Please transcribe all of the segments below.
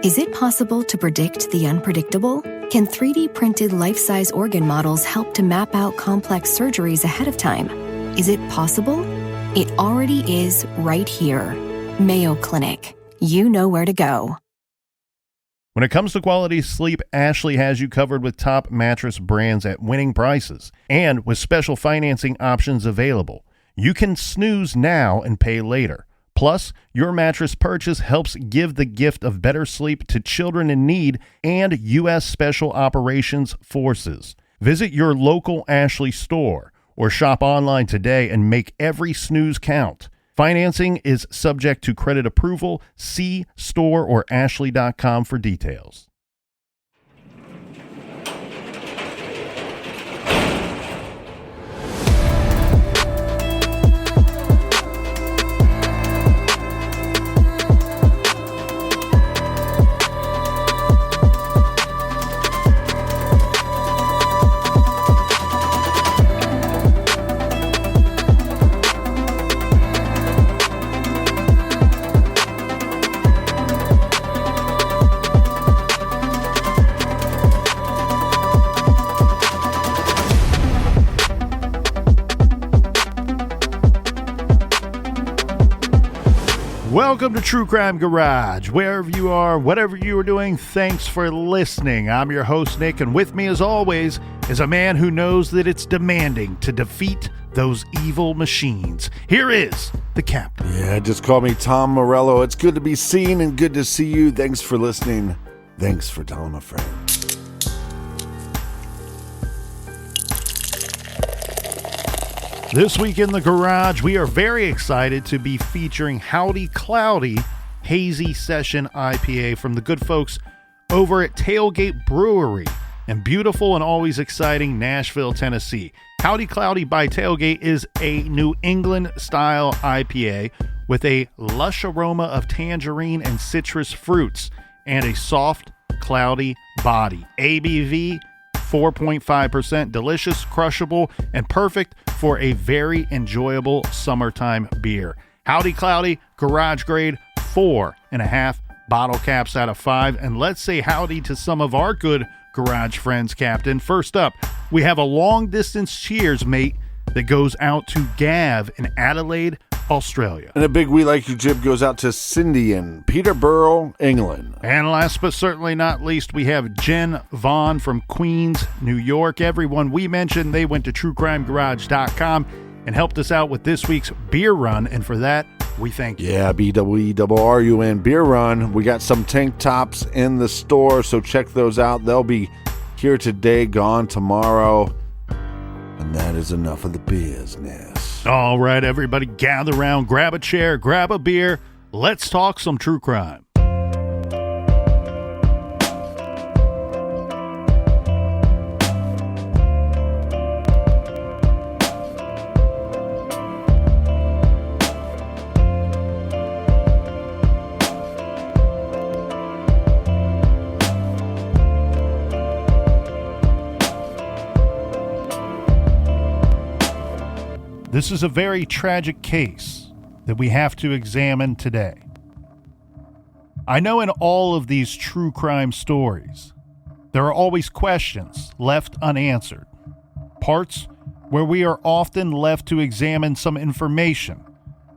Is it possible to predict the unpredictable? Can 3D printed life-size organ models help to map out complex surgeries ahead of time? Is it possible? It already is right here. Mayo Clinic. You know where to go. When it comes to quality sleep, Ashley has you covered with top mattress brands at winning prices and with special financing options available. You can snooze now and pay later. Plus, your mattress purchase helps give the gift of better sleep to children in need and U.S. Special Operations Forces. Visit your local Ashley store or shop online today and make every snooze count. Financing is subject to credit approval. See store or ashley.com for details. Welcome to True Crime Garage. Wherever you are, whatever you are doing, thanks for listening. I'm your host, Nick, and with me, as always, is a man who knows that it's demanding to defeat those evil machines. Here is the captain. Yeah, just call me Tom Morello. It's good to be seen and good to see you. Thanks for listening. Thanks for telling a friend. This week in the garage, we are very excited to be featuring Howdy Cloudy Hazy Session IPA from the good folks over at Tailgate Brewery in beautiful and always exciting Nashville, Tennessee. Howdy Cloudy by Tailgate is a New England-style IPA with a lush aroma of tangerine and citrus fruits and a soft, cloudy body. ABV 4.5%, delicious, crushable, and perfect for a very enjoyable summertime beer. Howdy Cloudy, garage grade, 4.5 bottle caps out of 5. And let's say howdy to some of our good garage friends, Captain. First up, we have a long distance cheers, mate, that goes out to Gav in Adelaide, Australia. And a big we like you jib goes out to Cindy in Peterborough, England. And last but certainly not least, we have Jen Vaughn from Queens, New York. Everyone we mentioned, they went to truecrimegarage.com and helped us out with this week's beer run. And for that, we thank you. Yeah, BWERRUN beer run. We got some tank tops in the store, so check those out. They'll be here today, gone tomorrow. And that is enough of the business. All right, everybody, gather around, grab a chair, grab a beer. Let's talk some true crime. This is a very tragic case that we have to examine today. I know in all of these true crime stories, there are always questions left unanswered, parts where we are often left to examine some information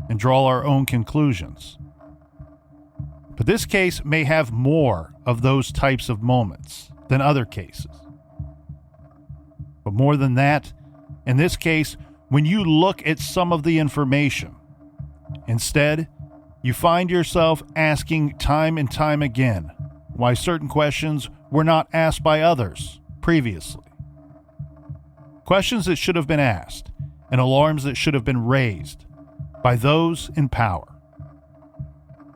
and draw our own conclusions. But this case may have more of those types of moments than other cases. But more than that, in this case, when you look at some of the information, instead, you find yourself asking time and time again why certain questions were not asked by others previously. Questions that should have been asked and alarms that should have been raised by those in power.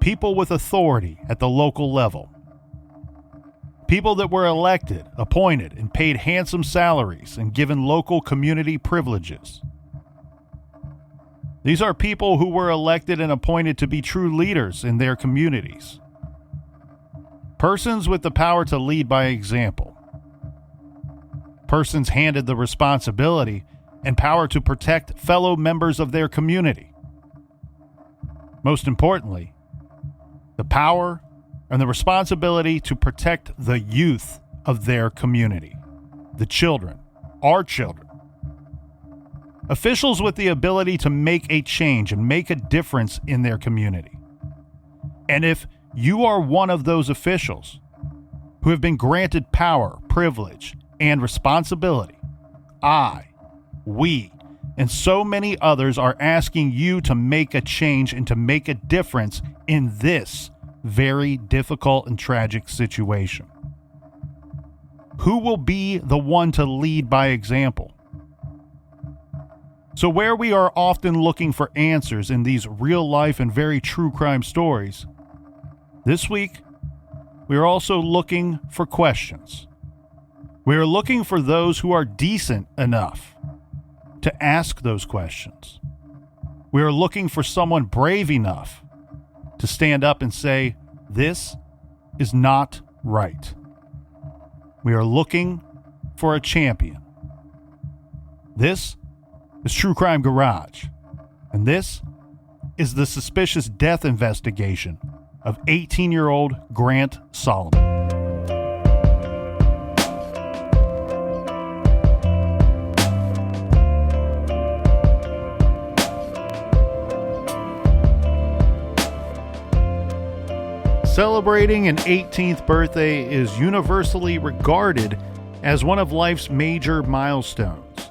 People with authority at the local level. People that were elected, appointed, and paid handsome salaries and given local community privileges. These are people who were elected and appointed to be true leaders in their communities. Persons with the power to lead by example. Persons handed the responsibility and power to protect fellow members of their community. Most importantly, the power and the responsibility to protect the youth of their community, the children, our children. Officials with the ability to make a change and make a difference in their community. And if you are one of those officials who have been granted power, privilege, and responsibility, we, and so many others are asking you to make a change and to make a difference in this very difficult and tragic situation. Who will be the one to lead by example? So where we are often looking for answers in these real life and very true crime stories, this week we are also looking for questions. We are looking for those who are decent enough to ask those questions. We are looking for someone brave enough to stand up and say, this is not right. We are looking for a champion. This is True Crime Garage, and this is the suspicious death investigation of 18-year-old Grant Solomon. Celebrating an 18th birthday is universally regarded as one of life's major milestones,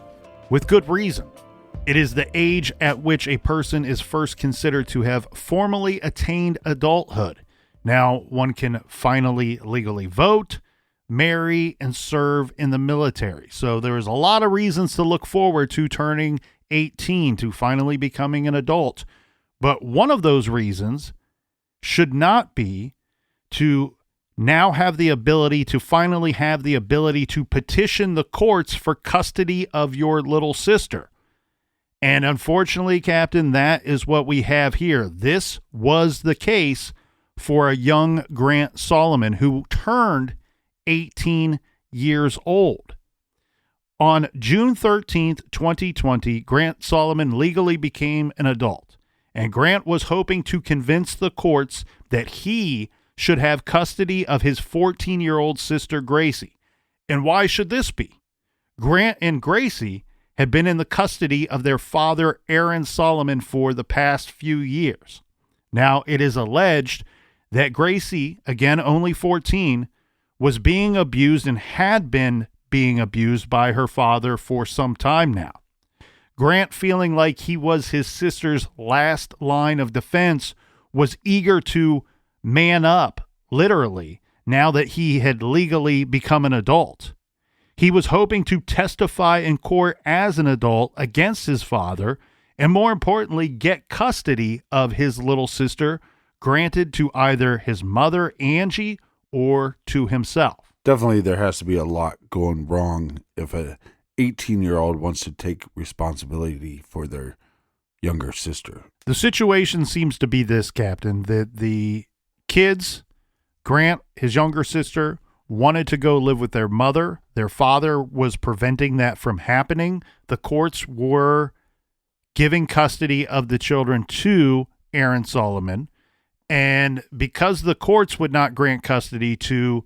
with good reason. It is the age at which a person is first considered to have formally attained adulthood. Now, one can finally legally vote, marry, and serve in the military. So there is a lot of reasons to look forward to turning 18, to finally becoming an adult. But one of those reasons should not be to now have the ability to finally have the ability to petition the courts for custody of your little sister. And unfortunately, Captain, that is what we have here. This was the case for a young Grant Solomon who turned 18 years old. On June 13th, 2020, Grant Solomon legally became an adult, and Grant was hoping to convince the courts that he should have custody of his 14-year-old sister, Gracie. And why should this be? Grant and Gracie had been in the custody of their father, Aaron Solomon, for the past few years. Now, it is alleged that Gracie, again only 14, was being abused and had been being abused by her father for some time now. Grant, feeling like he was his sister's last line of defense, was eager to man up, literally, now that he had legally become an adult. He was hoping to testify in court as an adult against his father, and more importantly, get custody of his little sister granted to either his mother, Angie, or to himself. Definitely there has to be a lot going wrong if a 18-year-old wants to take responsibility for their younger sister. The situation seems to be this, Captain, that the kids, Grant, his younger sister, wanted to go live with their mother. Their father was preventing that from happening. The courts were giving custody of the children to Aaron Solomon. And because the courts would not grant custody to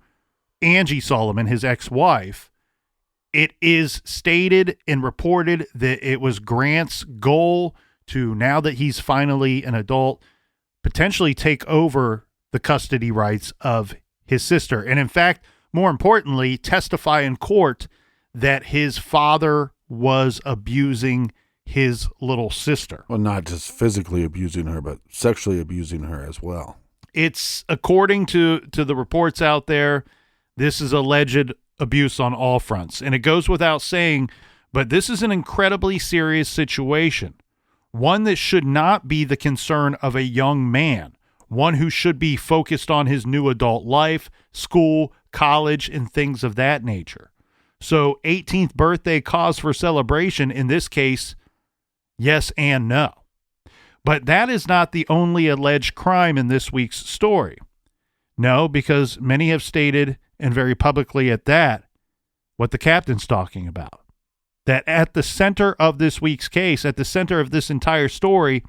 Angie Solomon, his ex-wife, it is stated and reported that it was Grant's goal to, now that he's finally an adult, potentially take over the custody rights of his sister. And in fact, more importantly, testify in court that his father was abusing his little sister. Well, not just physically abusing her, but sexually abusing her as well. It's, according to the reports out there, this is alleged abuse on all fronts. And it goes without saying, but this is an incredibly serious situation. One that should not be the concern of a young man. One who should be focused on his new adult life, school, college, and things of that nature. So 18th birthday cause for celebration in this case, yes and no. But that is not the only alleged crime in this week's story. No, because many have stated, and very publicly at that, what the captain's talking about. That at the center of this week's case, at the center of this entire story,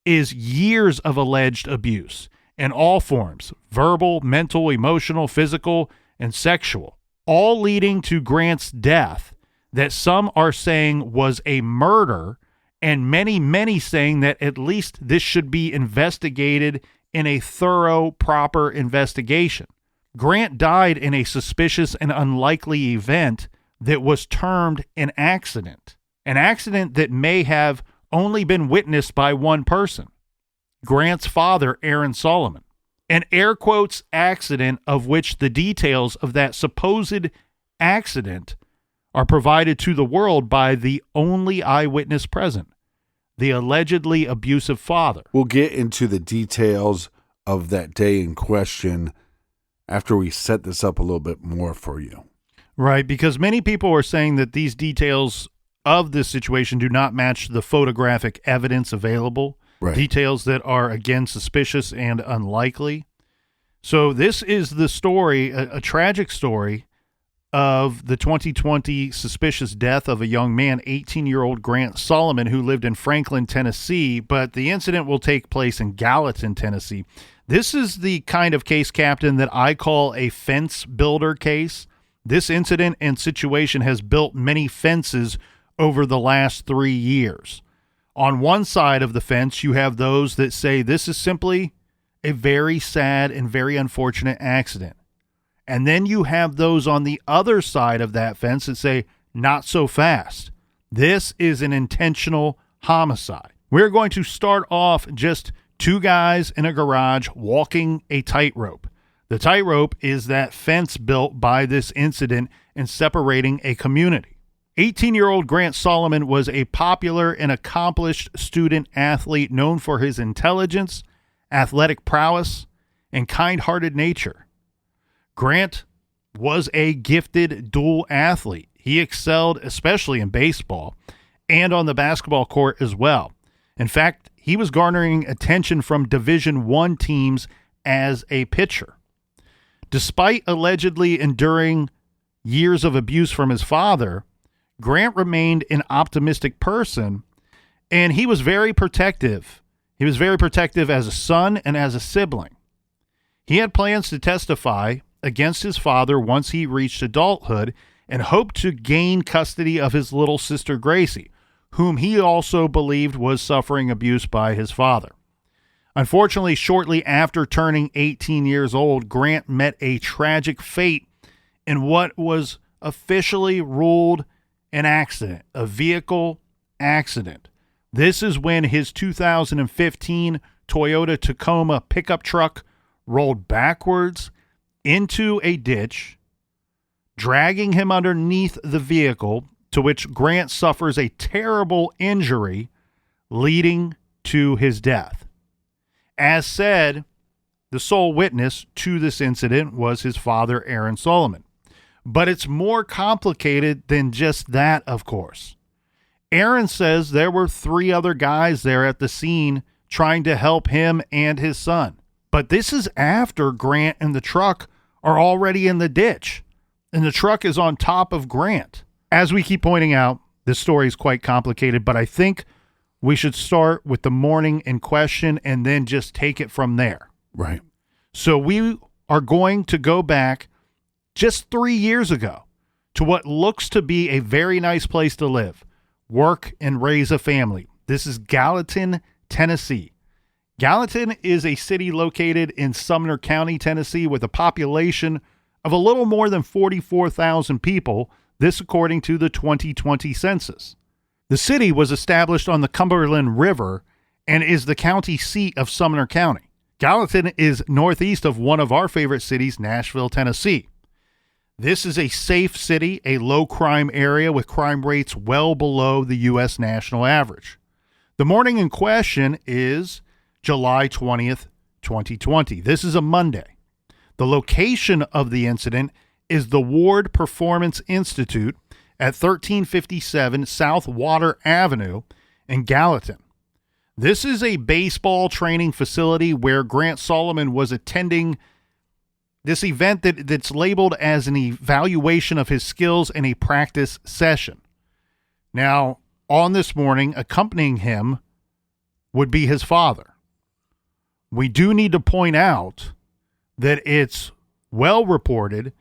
is years of alleged abuse in all forms: verbal, mental, emotional, physical, and sexual, all leading to Grant's death that some are saying was a murder, and many saying that at least this should be investigated in a thorough, proper investigation. Grant died in a suspicious and unlikely event that was termed an accident that may have only been witnessed by one person, Grant's father, Aaron Solomon. An air quotes accident of which the details of that supposed accident are provided to the world by the only eyewitness present, the allegedly abusive father. We'll get into the details of that day in question after we set this up a little bit more for you. Right, because many people are saying that these details of this situation do not match the photographic evidence available. Right. Details that are, again, suspicious and unlikely. So this is the story, a tragic story of the 2020 suspicious death of a young man, 18-year-old Grant Solomon, who lived in Franklin, Tennessee, but the incident will take place in Gallatin, Tennessee. This is the kind of case, Captain, that I call a fence builder case. This incident and situation has built many fences over the last 3 years. On one side of the fence, you have those that say this is simply a very sad and very unfortunate accident. And then you have those on the other side of that fence that say, not so fast. This is an intentional homicide. We're going to start off just two guys in a garage walking a tightrope. The tightrope is that fence built by this incident and separating a community. 18-year-old Grant Solomon was a popular and accomplished student athlete known for his intelligence, athletic prowess, and kind-hearted nature. Grant was a gifted dual athlete. He excelled especially in baseball and on the basketball court as well. In fact, he was garnering attention from Division I teams as a pitcher. Despite allegedly enduring years of abuse from his father, Grant remained an optimistic person, and he was very protective. He was very protective as a son and as a sibling. He had plans to testify against his father once he reached adulthood and hoped to gain custody of his little sister Gracie, whom he also believed was suffering abuse by his father. Unfortunately, shortly after turning 18 years old, Grant met a tragic fate in what was officially ruled an accident, a vehicle accident. This is when his 2015 Toyota Tacoma pickup truck rolled backwards into a ditch, dragging him underneath the vehicle, to which Grant suffers a terrible injury, leading to his death. As said, the sole witness to this incident was his father, Aaron Solomon. But it's more complicated than just that, of course. Aaron says there were 3 other guys there at the scene trying to help him and his son. But this is after Grant and the truck are already in the ditch, and the truck is on top of Grant. As we keep pointing out, this story is quite complicated, but I think we should start with the morning in question and then just take it from there. Right. So we are going to go back just 3 years ago to what looks to be a very nice place to live, work, and raise a family. This is Gallatin, Tennessee. Gallatin is a city located in Sumner County, Tennessee, with a population of a little more than 44,000 people, this according to the 2020 census. The city was established on the Cumberland River and is the county seat of Sumner County. Gallatin is northeast of one of our favorite cities, Nashville, Tennessee. This is a safe city, a low-crime area with crime rates well below the U.S. national average. The morning in question is July 20th, 2020. This is a Monday. The location of the incident is the Ward Performance Institute at 1357 South Water Avenue in Gallatin. This is a baseball training facility where Grant Solomon was attending this event that's labeled as an evaluation of his skills in a practice session. Now, on this morning, accompanying him would be his father. we do need to point out that it's well reported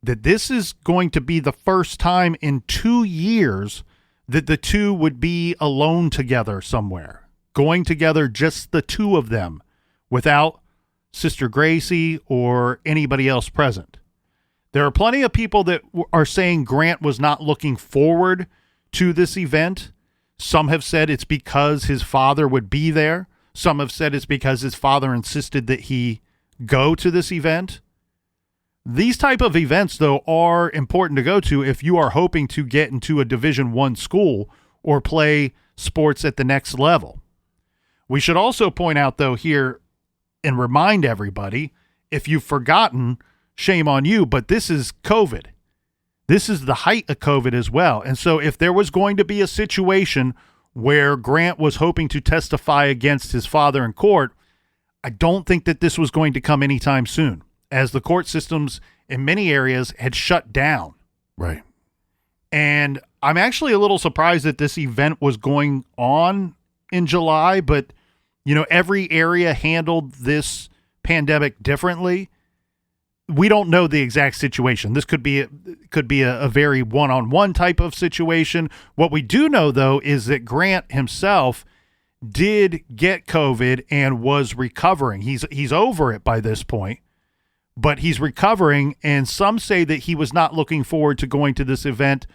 that this is going to be the first time in 2 years that the two would be alone together somewhere, going together, just the two of them, without Sister Gracie or anybody else present. There are plenty of people that are saying Grant was not looking forward to this event. Some have said it's because his father would be there. Some have said it's because his father insisted that he go to this event. These type of events, though, are important to go to if you are hoping to get into a Division I school or play sports at the next level. We should also point out, though, here and remind everybody, if you've forgotten, shame on you, but this is COVID. This is the height of COVID as well. And so if there was going to be a situation where Grant was hoping to testify against his father in court, I don't think that this was going to come anytime soon, as the court systems in many areas had shut down. Right. And I'm actually a little surprised that this event was going on in July, but every area handled this pandemic differently. We don't know the exact situation. This could be a very one-on-one type of situation. What we do know, though, is that Grant himself did get COVID and was recovering. He's over it by this point, but he's recovering, and some say that he was not looking forward to going to this event,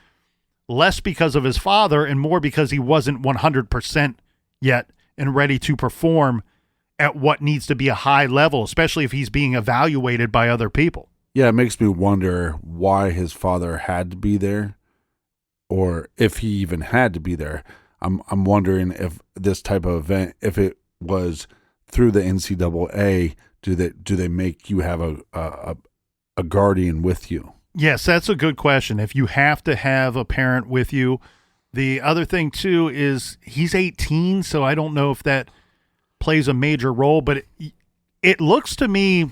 less because of his father and more because he wasn't 100% yet and ready to perform at what needs to be a high level, especially if he's being evaluated by other people. Yeah, it makes me wonder why his father had to be there, or if he even had to be there. I'm wondering if this type of event, if it was through the NCAA, do they make you have a guardian with you? Yes, that's a good question. If you have to have a parent with you. The other thing, too, is he's 18, so I don't know if that plays a major role, but it looks to me,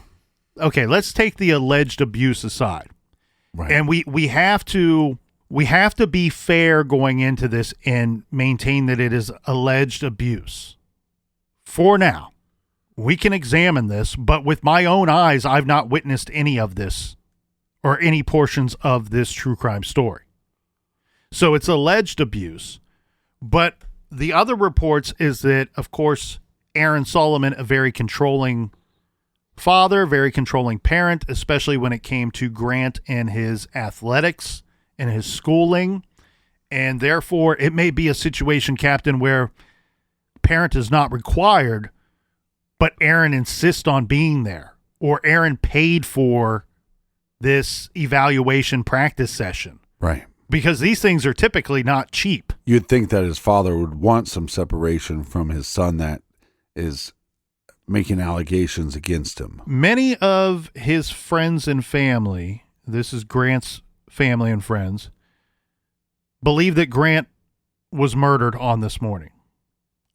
okay, let's take the alleged abuse aside. Right. And we have to be fair going into this and maintain that it is alleged abuse. For now, we can examine this, but with my own eyes, I've not witnessed any of this or any portions of this true crime story. So it's alleged abuse, but the other reports is that, of course, Aaron Solomon, a very controlling father, very controlling parent, especially when it came to Grant and his athletics and his schooling. And therefore, it may be a situation, Captain, where parent is not required, but Aaron insists on being there, or Aaron paid for this evaluation practice session. Right. Because these things are typically not cheap. You'd think that his father would want some separation from his son that is making allegations against him. Many of his friends and family, this is Grant's family and friends, believe that Grant was murdered on this morning,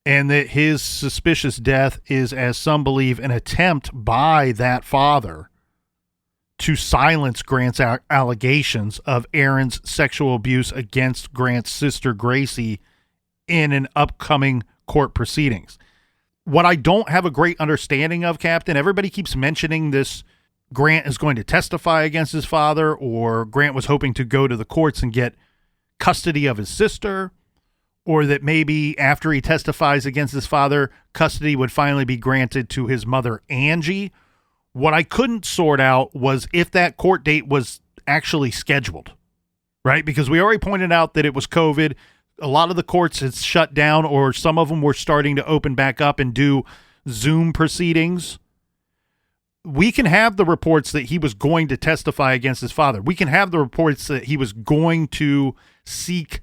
and that his suspicious death is, as some believe, an attempt by that father to silence Grant's allegations of Aaron's sexual abuse against Grant's sister Gracie in an upcoming court proceedings. What I don't have a great understanding of, Captain, everybody keeps mentioning this Grant is going to testify against his father, or Grant was hoping to go to the courts and get custody of his sister, or that maybe after he testifies against his father, custody would finally be granted to his mother, Angie. What I couldn't sort out was if that court date was actually scheduled, right? Because we already pointed out that it was COVID. A lot of the courts had shut down, or some of them were starting to open back up and do Zoom proceedings. We can have the reports that he was going to testify against his father. We can have the reports that he was going to seek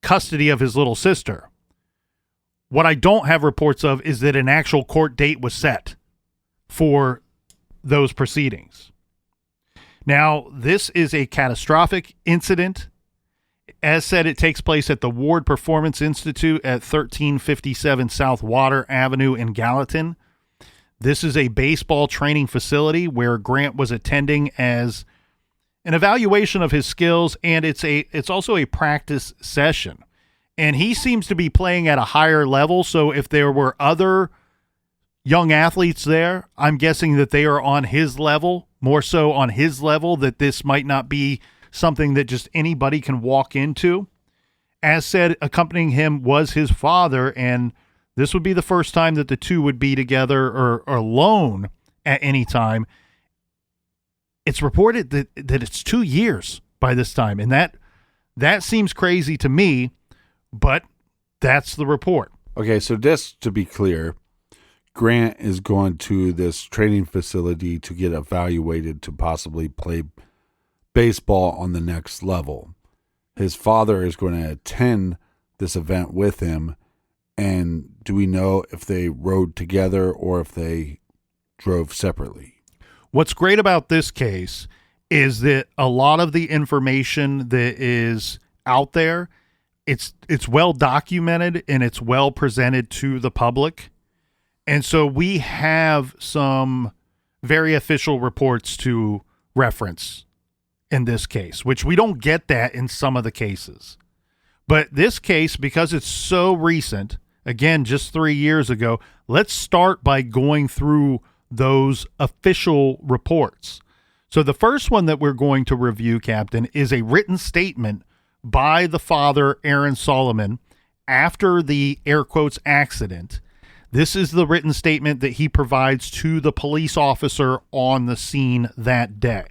custody of his little sister. What I don't have reports of is that an actual court date was set for those proceedings. Now, this is a catastrophic incident. As said, it takes place at the Ward Performance Institute at 1357 South Water Avenue in Gallatin. This is a baseball training facility where Grant was attending as an evaluation of his skills, and it's also a practice session. And he seems to be playing at a higher level, so if there were other young athletes there. I'm guessing that they are on his level, more so on his level, that this might not be something that just anybody can walk into. As said, accompanying him was his father, and this would be the first time that the two would be together or alone at any time. It's reported that it's 2 years by this time, and that seems crazy to me, but that's the report. Okay, so just to be clear, Grant is going to this training facility to get evaluated to possibly play baseball on the next level. His father is going to attend this event with him. And do we know if they rode together or if they drove separately? What's great about this case is that a lot of the information that is out there, it's well documented and it's well presented to the public. And so we have some very official reports to reference in this case, which we don't get that in some of the cases. But this case, because it's so recent, again, just 3 years ago, let's start by going through those official reports. So the first one that we're going to review, Captain, is a written statement by the father, Aaron Solomon, after the air quotes accident. This is the written statement that he provides to the police officer on the scene that day.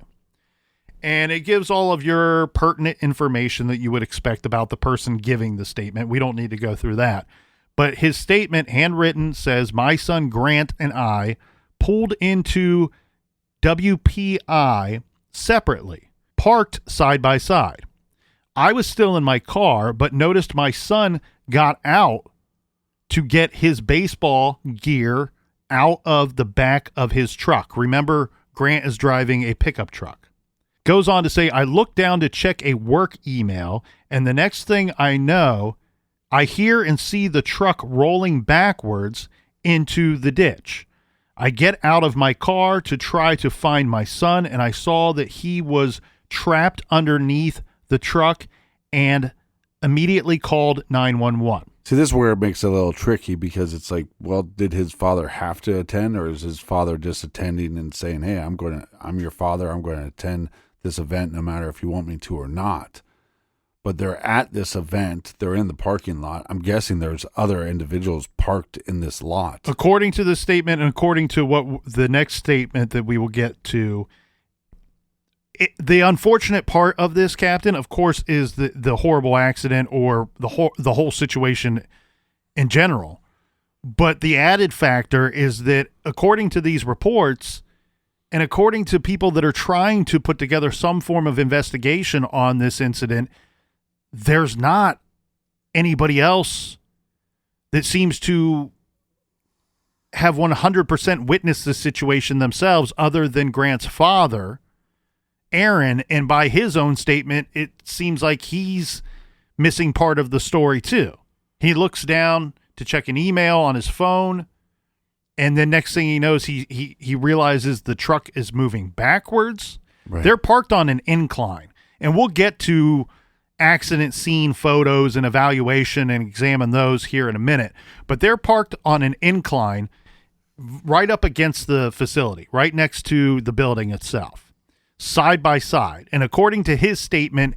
And it gives all of your pertinent information that you would expect about the person giving the statement. We don't need to go through that. But his statement, handwritten, says, "My son Grant and I pulled into WPI separately, parked side by side. I was still in my car, but noticed my son got out to get his baseball gear out of the back of his truck." Remember, Grant is driving a pickup truck. Goes on to say, "I looked down to check a work email, and the next thing I know, I hear and see the truck rolling backwards into the ditch. I get out of my car to try to find my son, and I saw that he was trapped underneath the truck and immediately called 911. See, this is where it makes it a little tricky because it's like, well, did his father have to attend, or is his father just attending and saying, "Hey, I'm your father. I'm going to attend this event no matter if you want me to or not." But they're at this event. They're in the parking lot. I'm guessing there's other individuals parked in this lot. According to the statement and according to what the next statement that we will get to, the unfortunate part of this, Captain, of course, is the horrible accident or the whole situation in general. But the added factor is that according to these reports and according to people that are trying to put together some form of investigation on this incident, there's not anybody else that seems to have 100% witnessed the situation themselves other than Grant's father, Aaron. And by his own statement, it seems like he's missing part of the story too. He looks down to check an email on his phone, and then next thing he knows, he realizes the truck is moving backwards. Right. They're parked on an incline, and we'll get to accident scene photos and evaluation and examine those here in a minute. But they're parked on an incline right up against the facility, right next to the building itself, side by side. And according to his statement,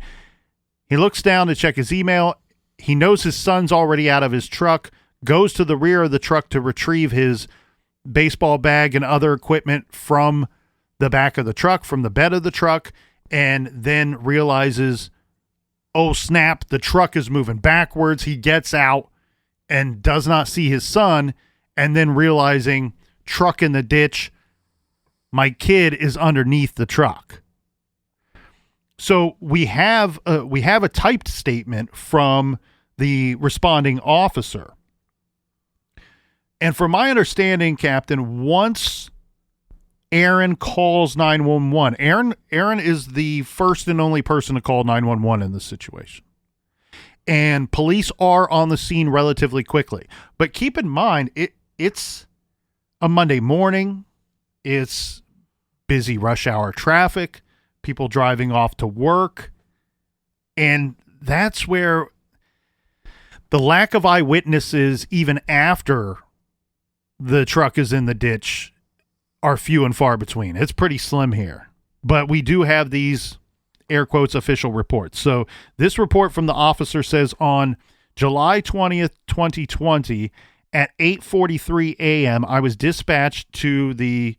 he looks down to check his email. He knows his son's already out of his truck, goes to the rear of the truck to retrieve his baseball bag and other equipment from the back of the truck, from the bed of the truck, and then realizes, oh snap, the truck is moving backwards. He gets out and does not see his son, and then realizing, truck in the ditch, my kid is underneath the truck. So we have a typed statement from the responding officer. And from my understanding, Captain, once Aaron calls 911, Aaron is the first and only person to call 911 in this situation. And police are on the scene relatively quickly. But keep in mind, it's a Monday morning. It's busy rush hour traffic, people driving off to work. And that's where the lack of eyewitnesses, even after the truck is in the ditch are few and far between. It's pretty slim here. But we do have these, air quotes, official reports. So this report from the officer says on July 20th, 2020, at 8:43 a.m., I was dispatched to the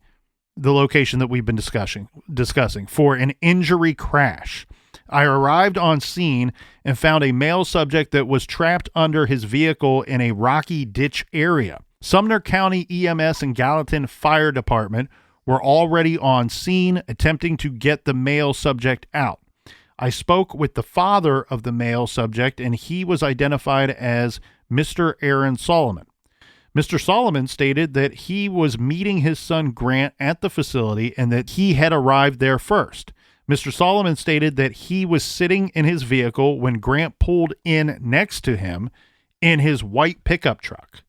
location that we've been discussing for an injury crash. I arrived on scene and found a male subject that was trapped under his vehicle in a rocky ditch area. Sumner County EMS and Gallatin Fire Department were already on scene attempting to get the male subject out. I spoke with the father of the male subject, and he was identified as Mr. Aaron Solomon. Mr. Solomon stated that he was meeting his son Grant at the facility and that he had arrived there first. Mr. Solomon stated that he was sitting in his vehicle when Grant pulled in next to him in his white pickup truck.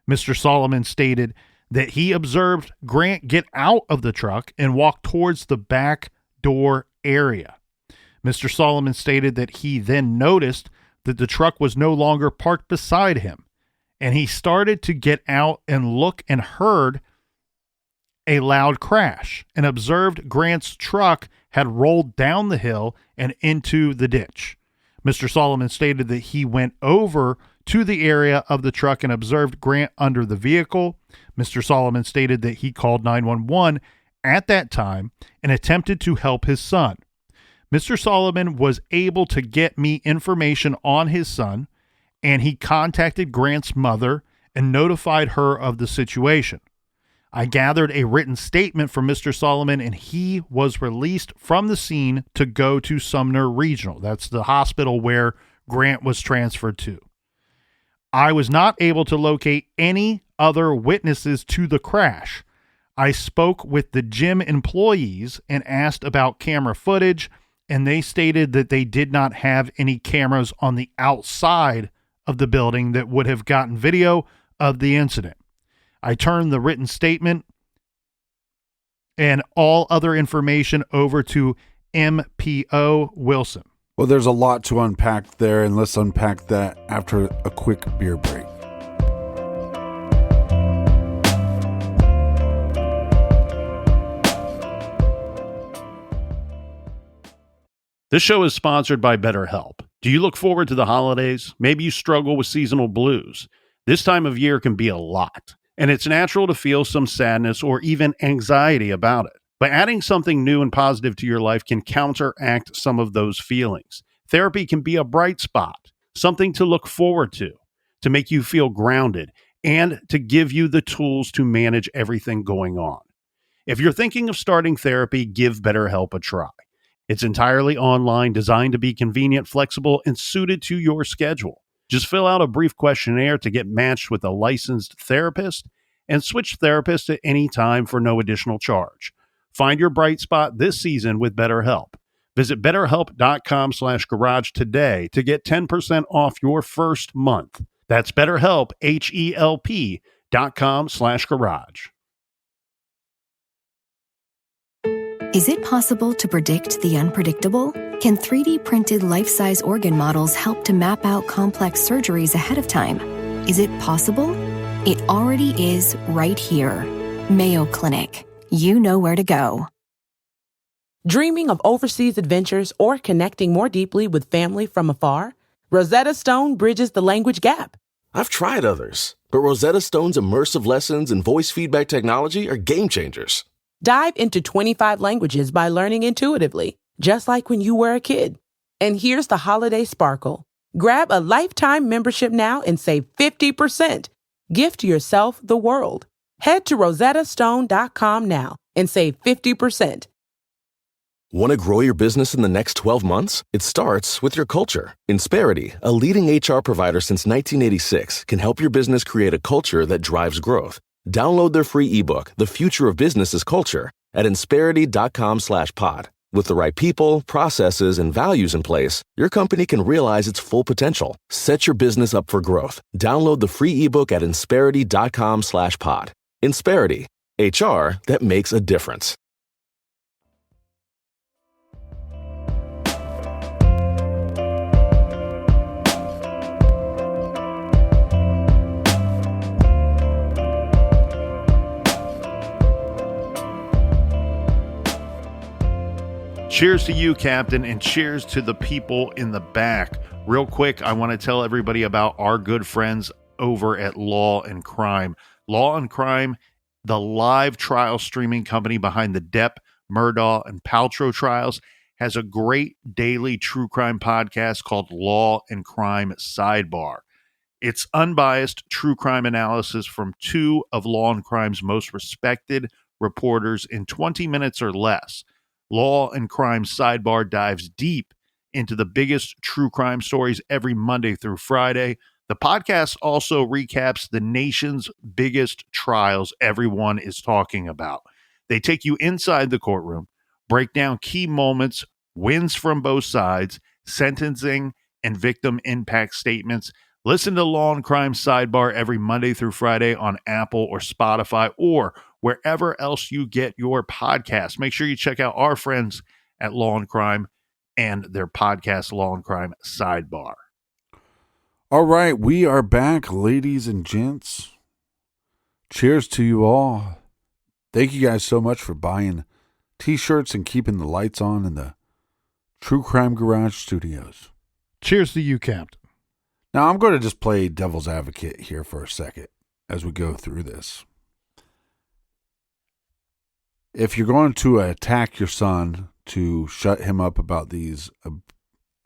Mr. Solomon stated that he observed Grant get out of the truck and walk towards the back door area. Mr. Solomon stated that he then noticed that the truck was no longer parked beside him, and he started to get out and look and heard a loud crash and observed Grant's truck had rolled down the hill and into the ditch. Mr. Solomon stated that he went over to the area of the truck and observed Grant under the vehicle. Mr. Solomon stated that he called 911 at that time and attempted to help his son. Mr. Solomon was able to get me information on his son, and he contacted Grant's mother and notified her of the situation. I gathered a written statement from Mr. Solomon, and he was released from the scene to go to Sumner Regional. That's the hospital where Grant was transferred to. I was not able to locate any other witnesses to the crash. I spoke with the gym employees and asked about camera footage, and they stated that they did not have any cameras on the outside of the building that would have gotten video of the incident. I turned the written statement and all other information over to MPO Wilson. Well, there's a lot to unpack there, and let's unpack that after a quick beer break. This show is sponsored by BetterHelp. Do you look forward to the holidays? Maybe you struggle with seasonal blues. This time of year can be a lot, and it's natural to feel some sadness or even anxiety about it. But adding something new and positive to your life can counteract some of those feelings. Therapy can be a bright spot, something to look forward to make you feel grounded, and to give you the tools to manage everything going on. If you're thinking of starting therapy, give BetterHelp a try. It's entirely online, designed to be convenient, flexible, and suited to your schedule. Just fill out a brief questionnaire to get matched with a licensed therapist and switch therapists at any time for no additional charge. Find your bright spot this season with BetterHelp. Visit BetterHelp.com /garage today to get 10% off your first month. That's BetterHelp, HELP.com /garage. Is it possible to predict the unpredictable? Can 3D printed life-size organ models help to map out complex surgeries ahead of time? Is it possible? It already is right here. Mayo Clinic. You know where to go. Dreaming of overseas adventures or connecting more deeply with family from afar? Rosetta Stone bridges the language gap. I've tried others, but Rosetta Stone's immersive lessons and voice feedback technology are game changers. Dive into 25 languages by learning intuitively, just like when you were a kid. And here's the holiday sparkle. Grab a lifetime membership now and save 50%. Gift yourself the world. Head to rosettastone.com now and save 50%. Want to grow your business in the next 12 months? It starts with your culture. Insperity, a leading HR provider since 1986, can help your business create a culture that drives growth. Download their free ebook, The Future of Business is Culture, at insperity.com/pod. With the right people, processes, and values in place, your company can realize its full potential. Set your business up for growth. Download the free ebook at insperity.com/pod. Insperity, HR that makes a difference. Cheers to you, Captain, and cheers to the people in the back. Real quick, I want to tell everybody about our good friends over at Law and Crime. Law and Crime, the live trial streaming company behind the Depp, Murdaugh, and Paltrow trials, has a great daily true crime podcast called Law and Crime Sidebar. It's unbiased true crime analysis from two of Law and Crime's most respected reporters in 20 minutes or less. Law and Crime Sidebar dives deep into the biggest true crime stories every Monday through Friday. The podcast also recaps the nation's biggest trials everyone is talking about. They take you inside the courtroom, break down key moments, wins from both sides, sentencing, and victim impact statements. Listen to Law and Crime Sidebar every Monday through Friday on Apple or Spotify or wherever else you get your podcasts. Make sure you check out our friends at Law and Crime and their podcast, Law and Crime Sidebar. All right, we are back, ladies and gents. Cheers to you all. Thank you guys so much for buying t-shirts and keeping the lights on in the True Crime Garage studios. Cheers to you, Captain. Now, I'm going to just play devil's advocate here for a second as we go through this. If you're going to attack your son to shut him up about these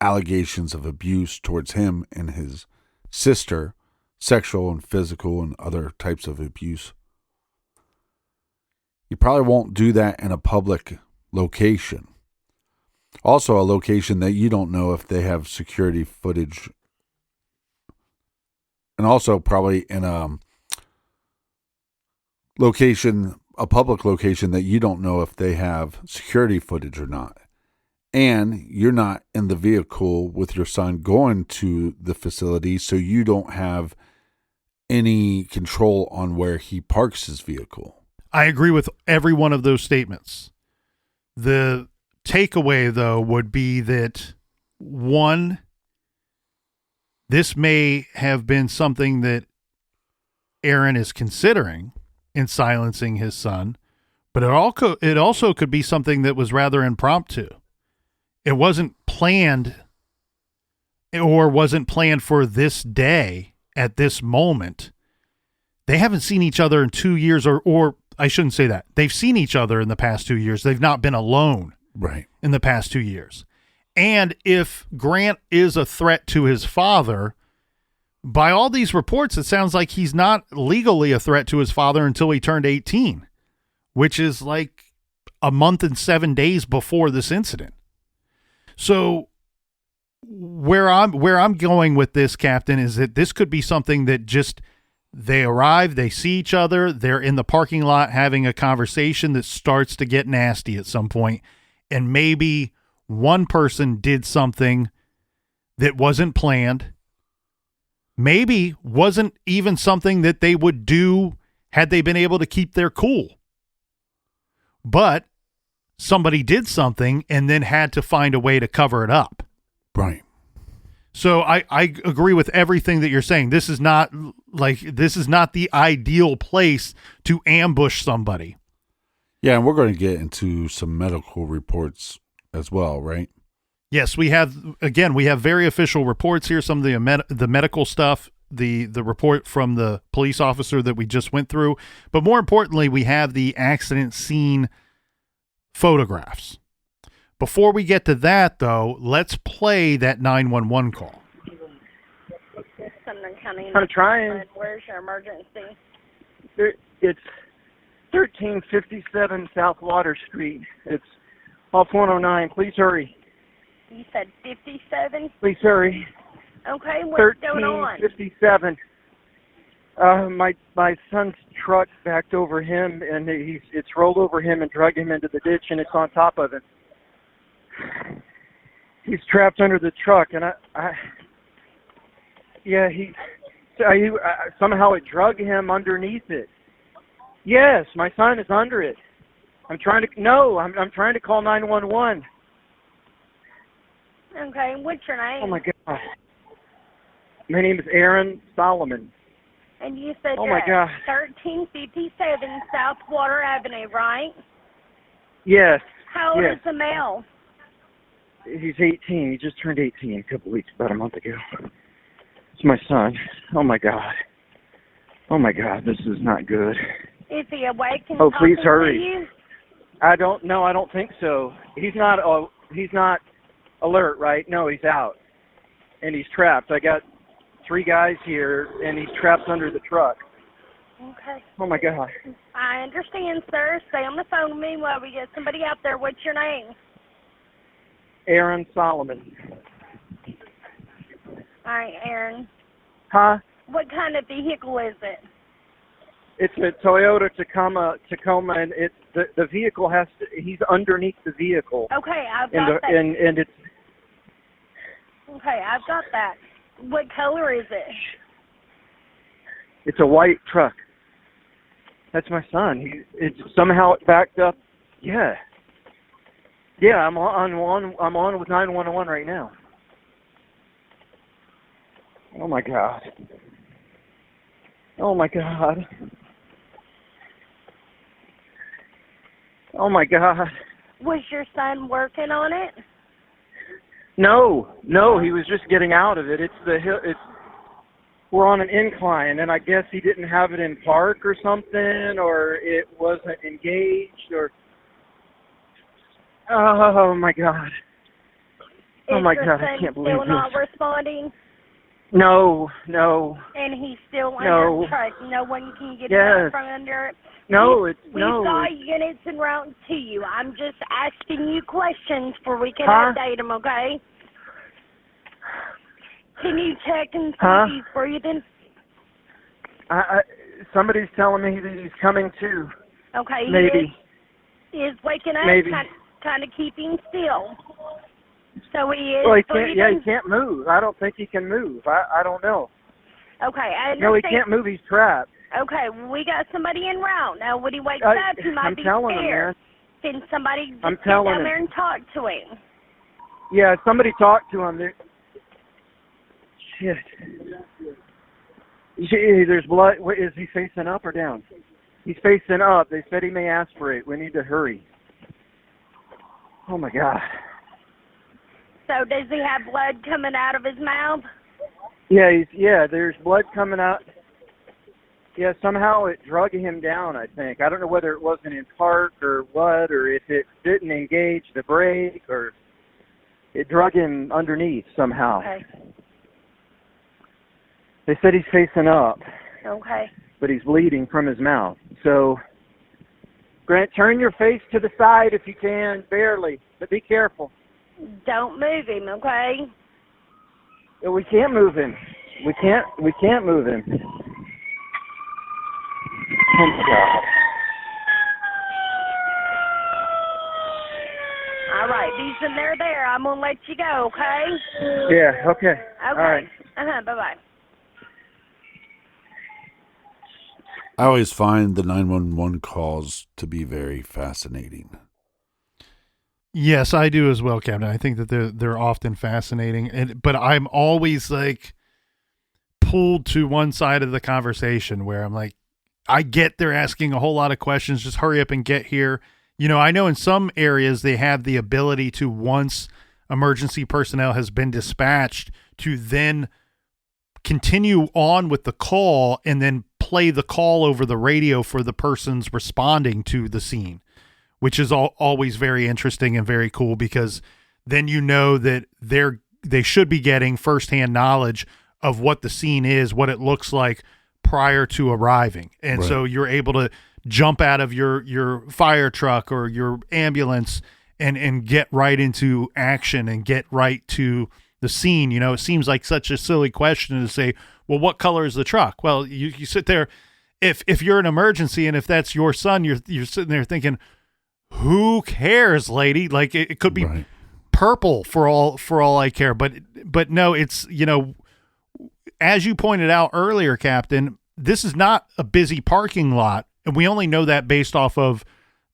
allegations of abuse towards him and his sister, sexual and physical and other types of abuse, you probably won't do that in a public location. Also, a location that you don't know if they have security footage. And also probably in a location, a public location that you don't know if they have security footage or not. And you're not in the vehicle with your son going to the facility, so you don't have any control on where he parks his vehicle. I agree with every one of those statements. The takeaway, though, would be that, one, this may have been something that Aaron is considering in silencing his son, but it also could be something that was rather impromptu. It wasn't planned for this day at this moment. They haven't seen each other in 2 years, or I shouldn't say that. They've seen each other in the past 2 years. They've not been alone in the past 2 years. And if Grant is a threat to his father, by all these reports, it sounds like he's not legally a threat to his father until he turned 18, which is like a month and 7 days before this incident. So where I'm going with this, Captain, is that this could be something that just they arrive, they see each other, they're in the parking lot having a conversation that starts to get nasty at some point, and maybe one person did something that wasn't planned, maybe wasn't even something that they would do had they been able to keep their cool. But somebody did something and then had to find a way to cover it up. Right. So I agree with everything that you're saying. This is not the ideal place to ambush somebody. Yeah, and we're going to get into some medical reports as well, right? Yes, we have very official reports here. Some of the medical stuff, the report from the police officer that we just went through. But more importantly, we have the accident scene photographs. Before we get to that, though, let's play that 911 call. I'm trying. Where's your emergency? It's 1357 South Water Street. It's off 109. Please hurry. You said 57? Please hurry. Okay, what's going on? 1357. My son's truck backed over him, and it's rolled over him and dragged him into the ditch, and it's on top of him. He's trapped under the truck, and somehow it drug him underneath it. Yes, my son is under it. I'm trying to call 911. Okay, what's your name? Oh my God. My name is Aaron Solomon. And you said oh you're my God. at 1357 South Water Avenue, right? Yes. How old yes. is the male? He's 18. He just turned 18 a couple weeks, about a month ago. It's my son. Oh, my God. Oh, my God, this is not good. Is he awake and Oh, please talking hurry. to you? I don't think so. He's not alert, right? No, he's out. And he's trapped. I got 3 guys here, and he's trapped under the truck. Okay. Oh, my God. I understand, sir. Stay on the phone with me while we get somebody out there. What's your name? Aaron Solomon. All right, Aaron. Huh? What kind of vehicle is it? It's a Toyota Tacoma, and it's the vehicle he's underneath the vehicle. Okay, I've got that. And it's Okay, I've got that. What color is it? It's a white truck. That's my son. It's somehow it backed up. Yeah. Yeah, I'm on with 911 right now. Oh my God. Oh my God. Oh my God. Was your son working on it? No, he was just getting out of it. We're on an incline, and I guess he didn't have it in park or something, or it wasn't engaged, or... Oh, my God. Oh, my God, I can't believe still this. not responding? No. And he's still No. under truck. No one can get Yes. out from under it? No, We've got units en route to you. I'm just asking you questions for we can update them, okay? Can you check and see if he's breathing? Somebody's telling me that he's coming to. Okay. Maybe. He is waking up. Maybe. Kind of keeping still. So he is Well, he breathing? can't. Yeah, he can't move. I don't think he can move. I don't know. Okay, I understand. No, he can't move. He's trapped. Okay, we got somebody en route. Now, when he wakes up, he might be scared. Can somebody just get down there and talk to him? Yeah, somebody talk to him. Shit. There's blood. Is he facing up or down? He's facing up. They said he may aspirate. We need to hurry. Oh, my God. So does he have blood coming out of his mouth? Yeah, there's blood coming out. Yeah, somehow it drug him down, I think. I don't know whether it wasn't in park or what, or if it didn't engage the brake, or it drug him underneath somehow. Okay. They said he's facing up. Okay. But he's bleeding from his mouth. So, Grant, turn your face to the side if you can, barely, but be careful. Don't move him, okay? We can't move him. We can't move him. Oh, my God. All right, Beeson, they're there. I'm going to let you go, okay? Yeah, okay. Okay. All right. Bye-bye. I always find the 911 calls to be very fascinating. Yes, I do as well, Captain. I think that they're often fascinating, but I'm always like pulled to one side of the conversation where I'm like, I get they're asking a whole lot of questions. Just hurry up and get here. You know, I know in some areas they have the ability to, once emergency personnel has been dispatched, to then continue on with the call and then play the call over the radio for the persons responding to the scene, which is always very interesting and very cool, because then you know that they should be getting firsthand knowledge of what the scene is, what it looks like prior to arriving. And right. So you're able to jump out of your fire truck or your ambulance and get right into action and get right to the scene. You know, it seems like such a silly question to say, well, what color is the truck? Well, you sit there, if you're an emergency and if that's your son, you're sitting there thinking, who cares, lady? Like it could be right. purple for all I care. But no, it's, you know, as you pointed out earlier, Captain, this is not a busy parking lot. And we only know that based off of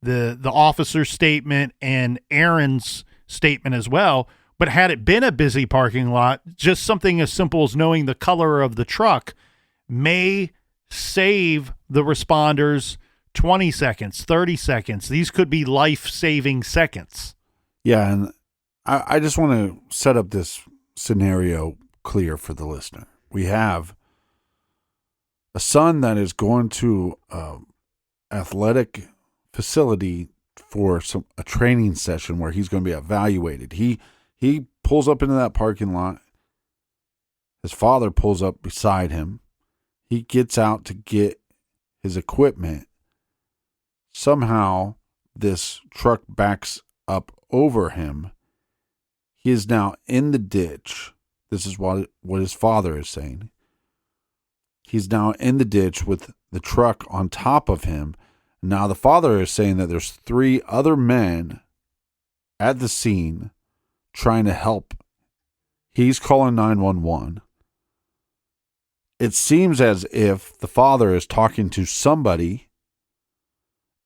the officer's statement and Aaron's statement as well. But had it been a busy parking lot, just something as simple as knowing the color of the truck may save the responders 20 seconds, 30 seconds. These could be life-saving seconds. Yeah, and I just want to set up this scenario clear for the listener. We have a son that is going to athletic facility for a training session where he's going to be evaluated. He pulls up into that parking lot. His father pulls up beside him. He gets out to get his equipment. Somehow this truck backs up over him. He is now in the ditch. This is what his father is saying. He's now in the ditch with the truck on top of him. Now the father is saying that there's 3 other men at the scene trying to help. He's calling 911. It seems as if the father is talking to somebody,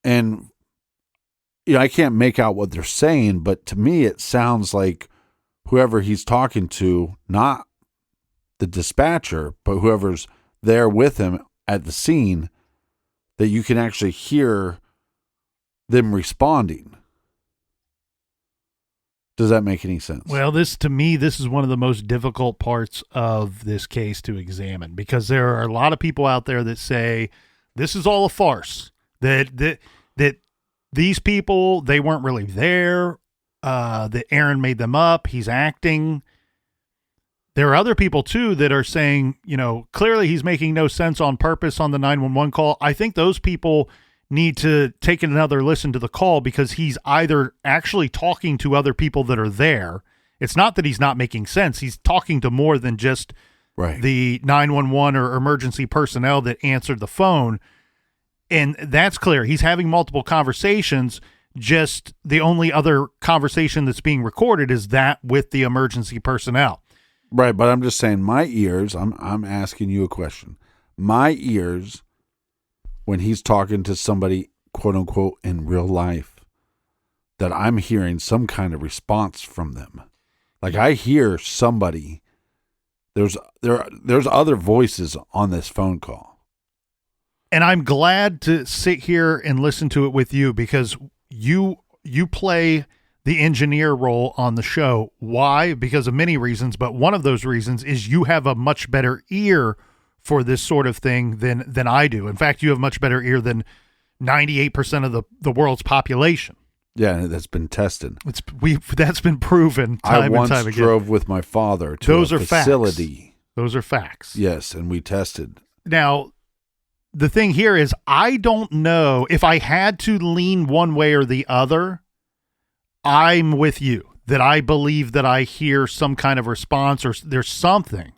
and I can't make out what they're saying, but to me it sounds like whoever he's talking to, not the dispatcher, but whoever's there with him at the scene, that you can actually hear them responding. Does that make any sense? Well, to me, this is one of the most difficult parts of this case to examine, because there are a lot of people out there that say this is all a farce, that these people, they weren't really there, that Aaron made them up, he's acting. There are other people, too, that are saying, clearly he's making no sense on purpose on the 911 call. I think those people need to take another listen to the call, because he's either actually talking to other people that are there. It's not that he's not making sense. He's talking to more than just the 911 or emergency personnel that answered the phone. And that's clear. He's having multiple conversations. Just the only other conversation that's being recorded is that with the emergency personnel. Right, but I'm just saying my ears, I'm asking you a question. My ears, when he's talking to somebody, quote unquote, in real life, that I'm hearing some kind of response from them. Like I hear somebody, there's other voices on this phone call. And I'm glad to sit here and listen to it with you, because you play the engineer role on the show. Why? Because of many reasons, but one of those reasons is you have a much better ear for this sort of thing than I do. In fact, you have much better ear than 98% of the world's population. Yeah, that's been tested. That's been proven time and time again. I once drove with my father to a facility. Facts. Those are facts. Yes, and we tested. Now, the thing here is, I don't know if I had to lean one way or the other. I'm with you that I believe that I hear some kind of response, or there's something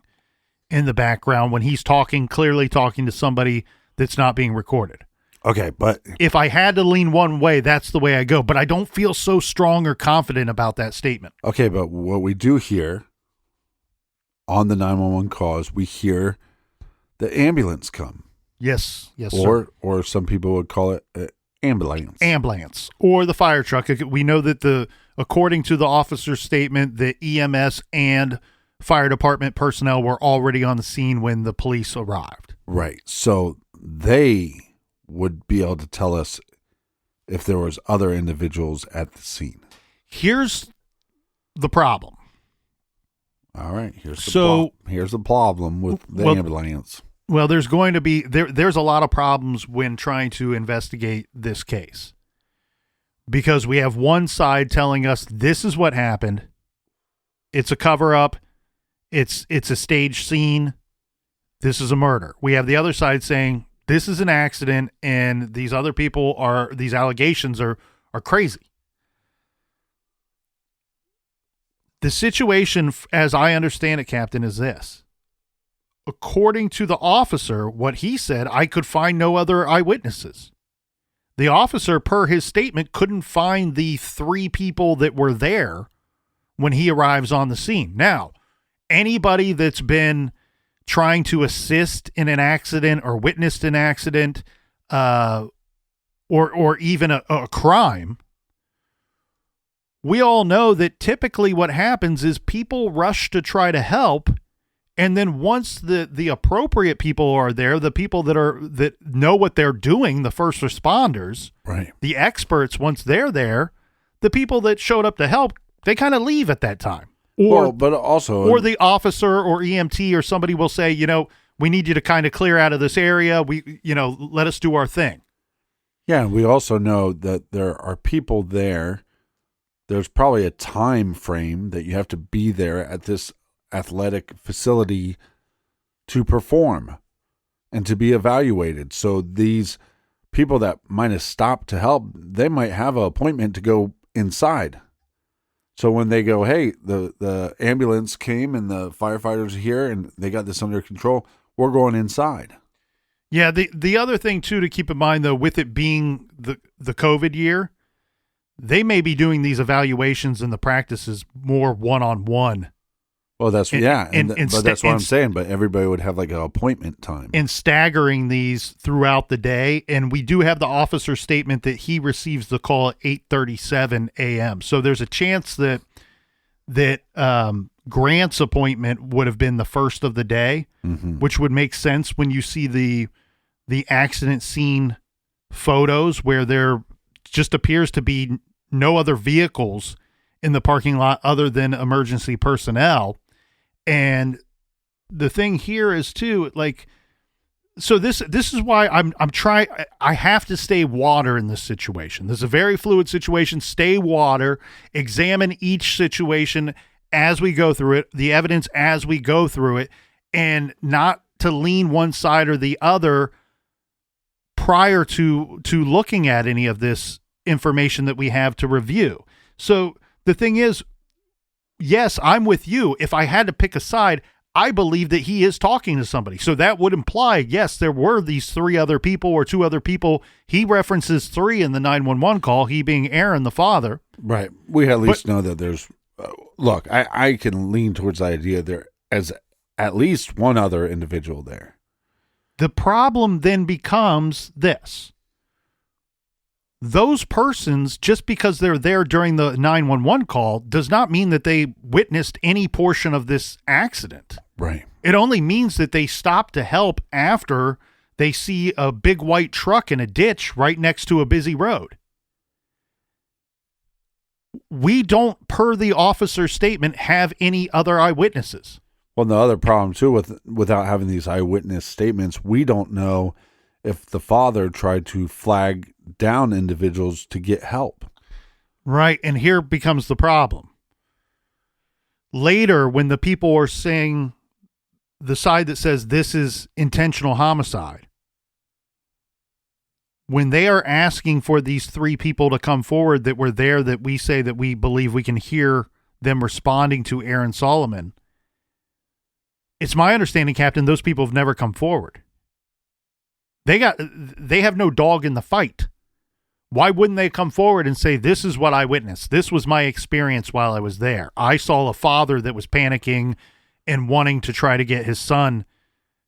in the background when he's clearly talking to somebody that's not being recorded. Okay, but if I had to lean one way, that's the way I go. But I don't feel so strong or confident about that statement. Okay, but what we do hear on the 911 calls, we hear the ambulance come. Yes, sir. Or some people would call it ambulance, or the fire truck. We know that according to the officer's statement, the EMS and fire department personnel were already on the scene when the police arrived. Right. So they would be able to tell us if there was other individuals at the scene. Here's the problem. All right. Here's the problem with the ambulance. Well, there's going to be there's a lot of problems when trying to investigate this case, because we have one side telling us this is what happened. It's a cover-up. It's a stage scene. This is a murder. We have the other side saying this is an accident, and these other people these allegations are crazy. The situation, as I understand it, Captain, is this. According to the officer, what he said, I could find no other eyewitnesses. The officer, per his statement, couldn't find the 3 people that were there when he arrives on the scene. Now, anybody that's been trying to assist in an accident or witnessed an accident or even a crime, we all know that typically what happens is people rush to try to help. And then once the appropriate people are there, the people that know what they're doing, the first responders, right, the experts, once they're there, the people that showed up to help they kind of leave at that time. Or, but also, or the officer or EMT or somebody will say, we need you to kind of clear out of this area. Let us do our thing. Yeah, we also know that there are people there. There's probably a time frame that you have to be there at this athletic facility to perform and to be evaluated. So these people that might have stopped to help, they might have an appointment to go inside. So when they go, hey, the ambulance came and the firefighters are here and they got this under control, we're going inside. Yeah, the other thing, too, to keep in mind, though, with it being the COVID year, they may be doing these evaluations and the practices more one-on-one. Well, that's but that's what I'm saying. But everybody would have like an appointment time. And staggering these throughout the day. And we do have the officer's statement that he receives the call at 8:37 a.m. So there's a chance that Grant's appointment would have been the first of the day, which would make sense when you see the accident scene photos where there just appears to be no other vehicles in the parking lot other than emergency personnel. And the thing here is too, like, so this is why I'm trying. I have to stay water in this situation. This is a very fluid situation. Stay water. Examine each situation as we go through it, the evidence as we go through it, and not to lean one side or the other prior to looking at any of this information that we have to review. So the thing is, yes, I'm with you. If I had to pick a side, I believe that he is talking to somebody. So that would imply, yes, there were these three other people or two other people. He references three in the 911 call, he being Aaron, the father. Right. We at least know that there's, look, I can lean towards the idea there as at least one other individual there. The problem then becomes this. Those persons, just because they're there during the 911 call, does not mean that they witnessed any portion of this accident. Right. It only means that they stop to help after they see a big white truck in a ditch right next to a busy road. We don't, per the officer's statement, have any other eyewitnesses. Well, the other problem, too, without having these eyewitness statements, we don't know if the father tried to flag down individuals to get help. Right, and here becomes the problem. Later, when the people are saying the side that says this is intentional homicide, when they are asking for these three people to come forward that were there, that we say that we believe we can hear them responding to Aaron Solomon, it's my understanding, Captain, those people have never come forward. They have no dog in the fight. Why wouldn't they come forward and say, this is what I witnessed. This was my experience while I was there. I saw a father that was panicking and wanting to try to get his son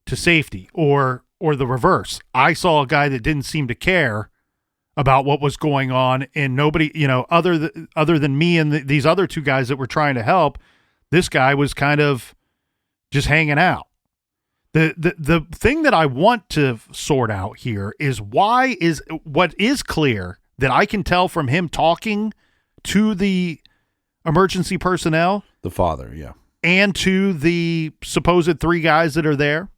to safety, or the reverse. I saw a guy that didn't seem to care about what was going on, and nobody, other than me and these other two guys that were trying to help, this guy was kind of just hanging out. The thing that I want to sort out here is what is clear that I can tell from him talking to the emergency personnel, the father, yeah, and to the supposed three guys that are there.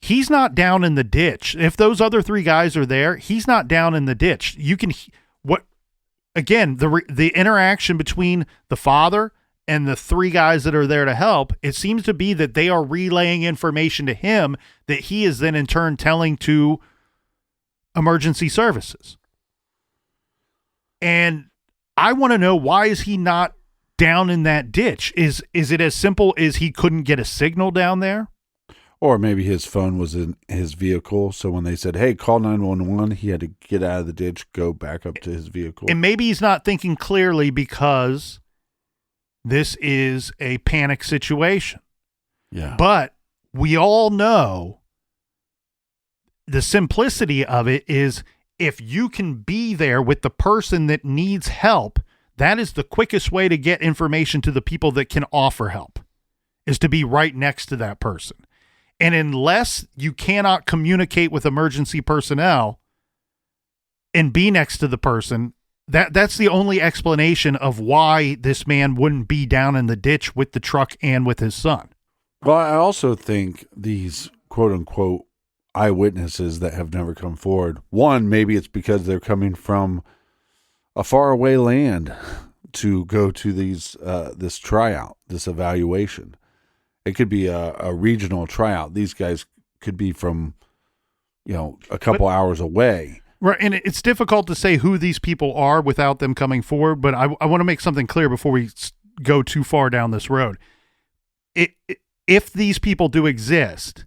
He's not down in the ditch. If those other three guys are there, he's not down in the ditch. You can the interaction between the father and the three guys that are there to help, it seems to be that they are relaying information to him that he is then in turn telling to emergency services. And I want to know, why is he not down in that ditch? Is it as simple as he couldn't get a signal down there? Or maybe his phone was in his vehicle, so when they said, hey, call 911, he had to get out of the ditch, go back up to his vehicle. And maybe he's not thinking clearly because this is a panic situation. Yeah. But we all know the simplicity of it is, if you can be there with the person that needs help, that is the quickest way to get information to the people that can offer help, is to be right next to that person. And unless you cannot communicate with emergency personnel and be next to the person, That's the only explanation of why this man wouldn't be down in the ditch with the truck and with his son. Well, I also think these quote-unquote eyewitnesses that have never come forward, one, maybe it's because they're coming from a faraway land to go to this tryout, this evaluation. It could be a regional tryout. These guys could be from, a couple hours away. Right, and it's difficult to say who these people are without them coming forward, but I want to make something clear before we go too far down this road. If these people do exist,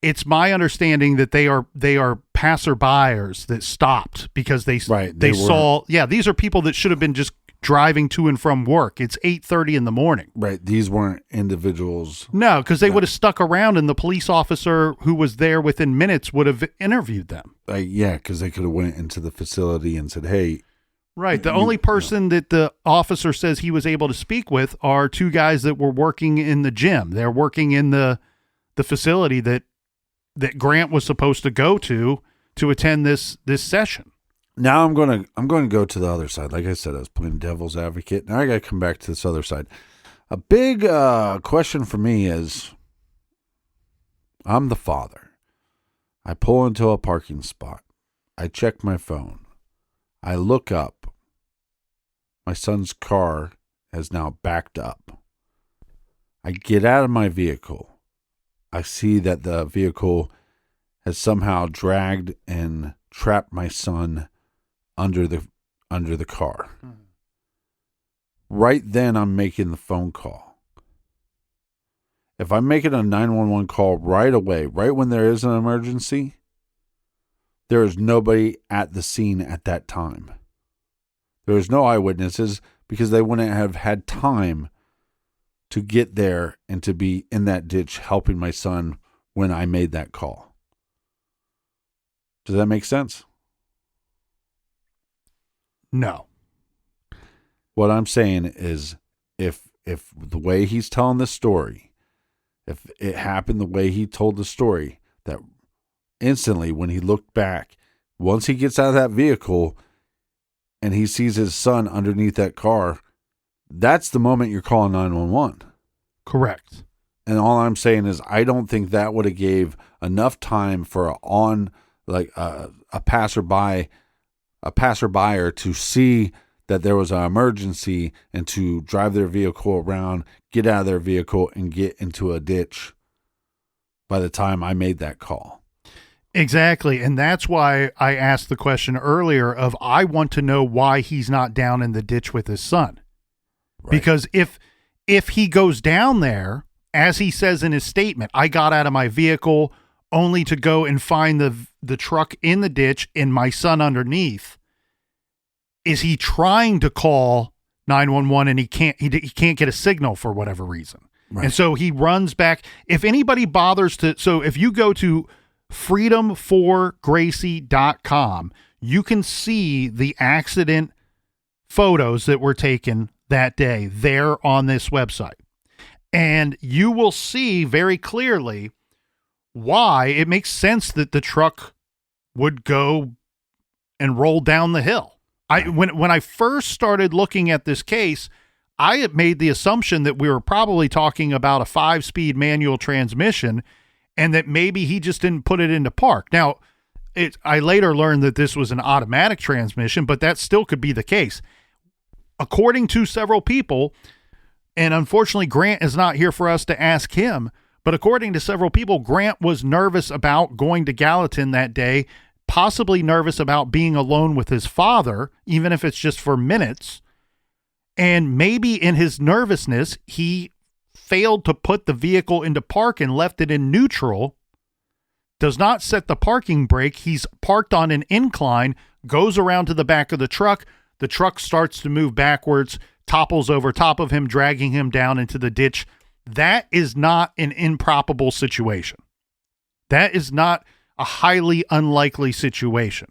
it's my understanding that they are passerbyers that stopped because they saw. Yeah, these are people that should have been just driving to and from work. It's 8:30 in the morning. Right. These weren't individuals. No, because they would have stuck around and the police officer who was there within minutes would have interviewed them. Yeah, because they could have went into the facility and said, hey. Right. The only person that the officer says he was able to speak with are two guys that were working in the gym. They're working in the facility that Grant was supposed to go to attend this session. Now I'm going to go to the other side. Like I said, I was playing devil's advocate. Now I got to come back to this other side. A big question for me is, I'm the father. I pull into a parking spot. I check my phone. I look up. My son's car has now backed up. I get out of my vehicle. I see that the vehicle has somehow dragged and trapped my son under the car. Mm-hmm. Right then, I'm making the phone call. If I'm making a 911 call right away, right when there is an emergency, there is nobody at the scene at that time. There is no eyewitnesses because they wouldn't have had time to get there and to be in that ditch helping my son when I made that call. Does that make sense? No. What I'm saying is if the way he's telling the story, if it happened the way he told the story, that instantly when he looked back, once he gets out of that vehicle and he sees his son underneath that car, that's the moment you're calling 911. Correct. And all I'm saying is I don't think that would have gave enough time for a passerby to see that there was an emergency and to drive their vehicle around, get out of their vehicle, and get into a ditch by the time I made that call. Exactly. And that's why I asked the question earlier of I want to know why he's not down in the ditch with his son. Right. Because if he goes down there, as he says in his statement, I got out of my vehicle only to go and find the truck in the ditch and my son underneath. Is he trying to call 911 and he can't get a signal for whatever reason? Right. And so he runs back. If anybody bothers so if you go to freedom4gracie.com, you can see the accident photos that were taken that day there on this website. And you will see very clearly why it makes sense that the truck would go and roll down the hill. When I first started looking at this case, I had made the assumption that we were probably talking about a 5-speed manual transmission and that maybe he just didn't put it into park. Now, I later learned that this was an automatic transmission, but that still could be the case. According to several people, and unfortunately Grant is not here for us to ask him, but according to several people, Grant was nervous about going to Gallatin that day, possibly nervous about being alone with his father, even if it's just for minutes. And maybe in his nervousness, he failed to put the vehicle into park and left it in neutral, does not set the parking brake. He's parked on an incline, goes around to the back of the truck. The truck starts to move backwards, topples over top of him, dragging him down into the ditch. That is not an improbable situation. That is not a highly unlikely situation.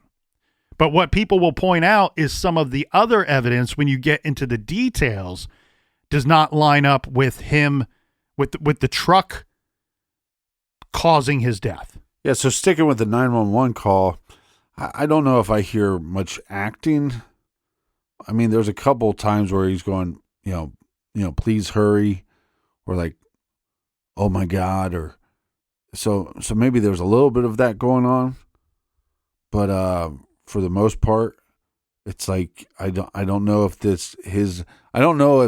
But what people will point out is some of the other evidence when you get into the details does not line up with him, with the truck causing his death. Yeah, so sticking with the 911 call, I don't know if I hear much acting I mean, there's a couple times where he's going, please hurry, or like, oh my God, or so maybe there's a little bit of that going on, but for the most part, it's like I don't know if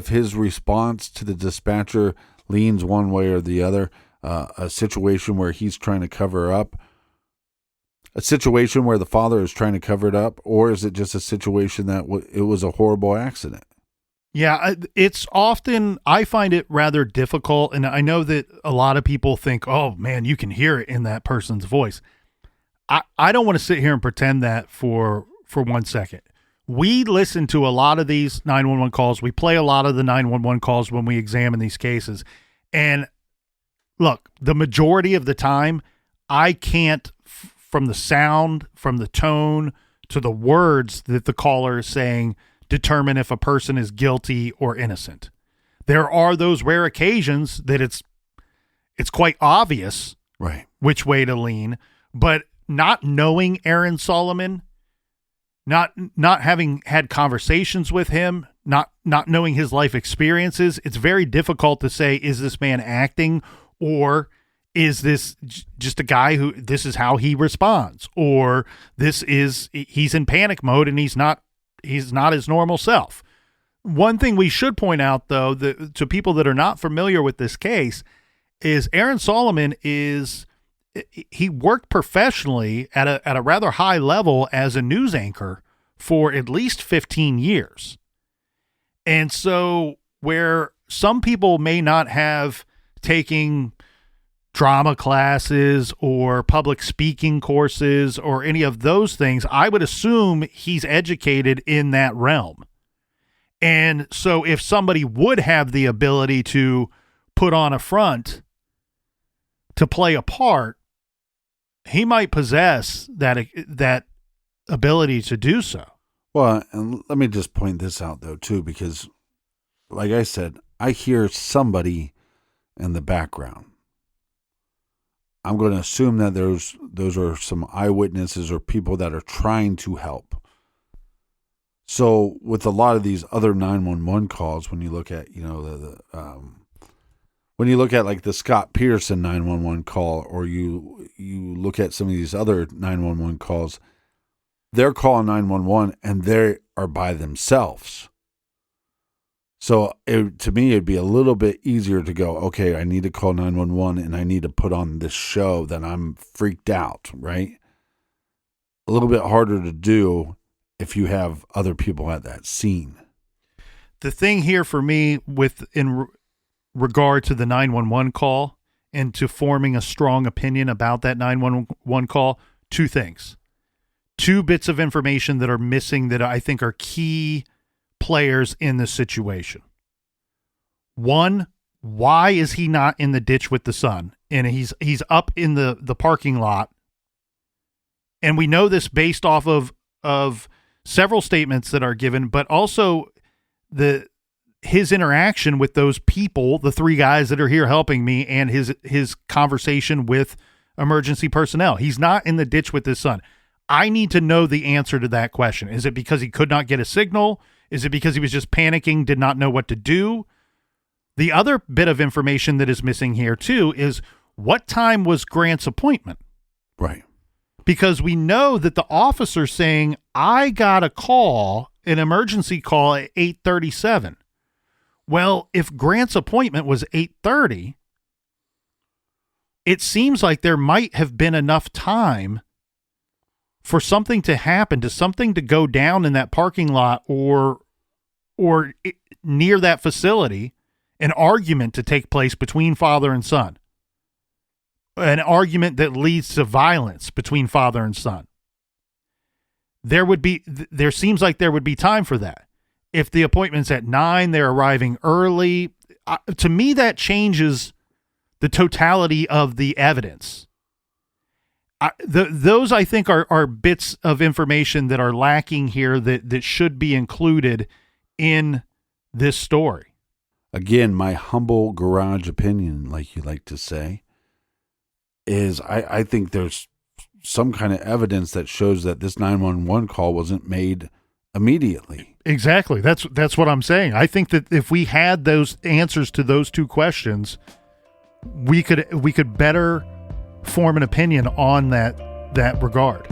his response to the dispatcher leans one way or the other. A situation where he's trying to cover up, a situation where the father is trying to cover it up, or is it just a situation that it was a horrible accident? Yeah, it's often, I find it rather difficult, and I know that a lot of people think, oh man, you can hear it in that person's voice. I don't want to sit here and pretend that for 1 second. We listen to a lot of these 911 calls. We play a lot of the 911 calls when we examine these cases. And look, the majority of the time, I can't, from the sound, from the tone, to the words that the caller is saying, determine if a person is guilty or innocent. There are those rare occasions that it's quite obvious right which way to lean, but not knowing Aaron Solomon, not having had conversations with him, not knowing his life experiences, it's very difficult to say, is this man acting, or is this just a guy who this is how he responds, or he's in panic mode and he's not his normal self. One thing we should point out, though, to people that are not familiar with this case, is Aaron Solomon he worked professionally at a rather high level as a news anchor for at least 15 years. And so where some people may not have taken drama classes or public speaking courses or any of those things, I would assume he's educated in that realm. And so if somebody would have the ability to put on a front to play a part, he might possess that ability to do so. Well, and let me just point this out, though, too, because like I said, I hear somebody in the background. I'm going to assume that those are some eyewitnesses or people that are trying to help. So with a lot of these other 911 calls, when you look at, when you look at like the Scott Pearson 911 call, or you look at some of these other 911 calls, they're calling 911 and they are by themselves. So to me, it'd be a little bit easier to go, okay, I need to call 911 and I need to put on this show that I'm freaked out, right? A little bit harder to do if you have other people at that scene. The thing here for me in regard to the 911 call and to forming a strong opinion about that 911 call, two things. Two bits of information that are missing that I think are key players in this situation. One, why is he not in the ditch with the son? And he's up in the parking lot. And we know this based off of several statements that are given, but also his interaction with those people, the three guys that are here helping me, and his conversation with emergency personnel. He's not in the ditch with his son. I need to know the answer to that question. Is it because he could not get a signal? Is it because he was just panicking, did not know what to do? The other bit of information that is missing here, too, is what time was Grant's appointment? Right. Because we know that the officer saying, I got a call, an emergency call at 8:37. Well, if Grant's appointment was 8:30, it seems like there might have been enough time for something to happen, to something to go down in that parking lot or near that facility, an argument to take place between father and son, an argument that leads to violence between father and son. There seems like there would be time for that. If the appointment's at 9, they're arriving early. To me, that changes the totality of the evidence. Those I think are bits of information that are lacking here that should be included in this story. Again, my humble garage opinion, like you like to say, is I think there's some kind of evidence that shows that this 911 call wasn't made immediately. Exactly. That's what I'm saying. I think that if we had those answers to those two questions, we could better form an opinion on that regard.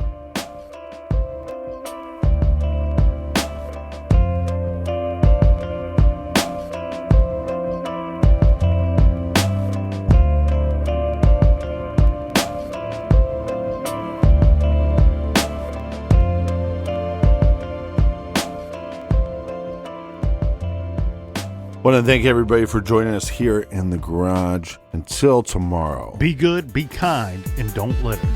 I want to thank everybody for joining us here in the garage. Until tomorrow. Be good, be kind, and don't litter.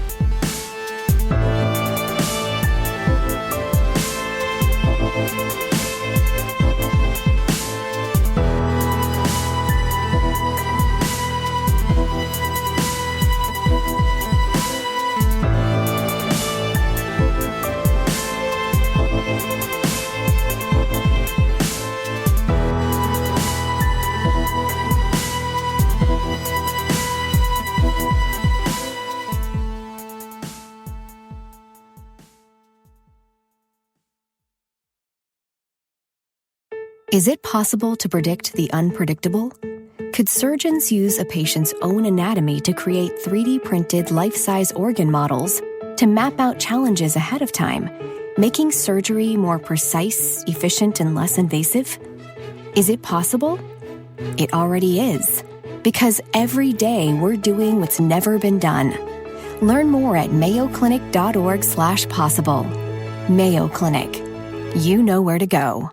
Is it possible to predict the unpredictable? Could surgeons use a patient's own anatomy to create 3D printed life-size organ models to map out challenges ahead of time, making surgery more precise, efficient, and less invasive? Is it possible? It already is, because every day we're doing what's never been done. Learn more at mayoclinic.org/possible. Mayo Clinic. You know where to go.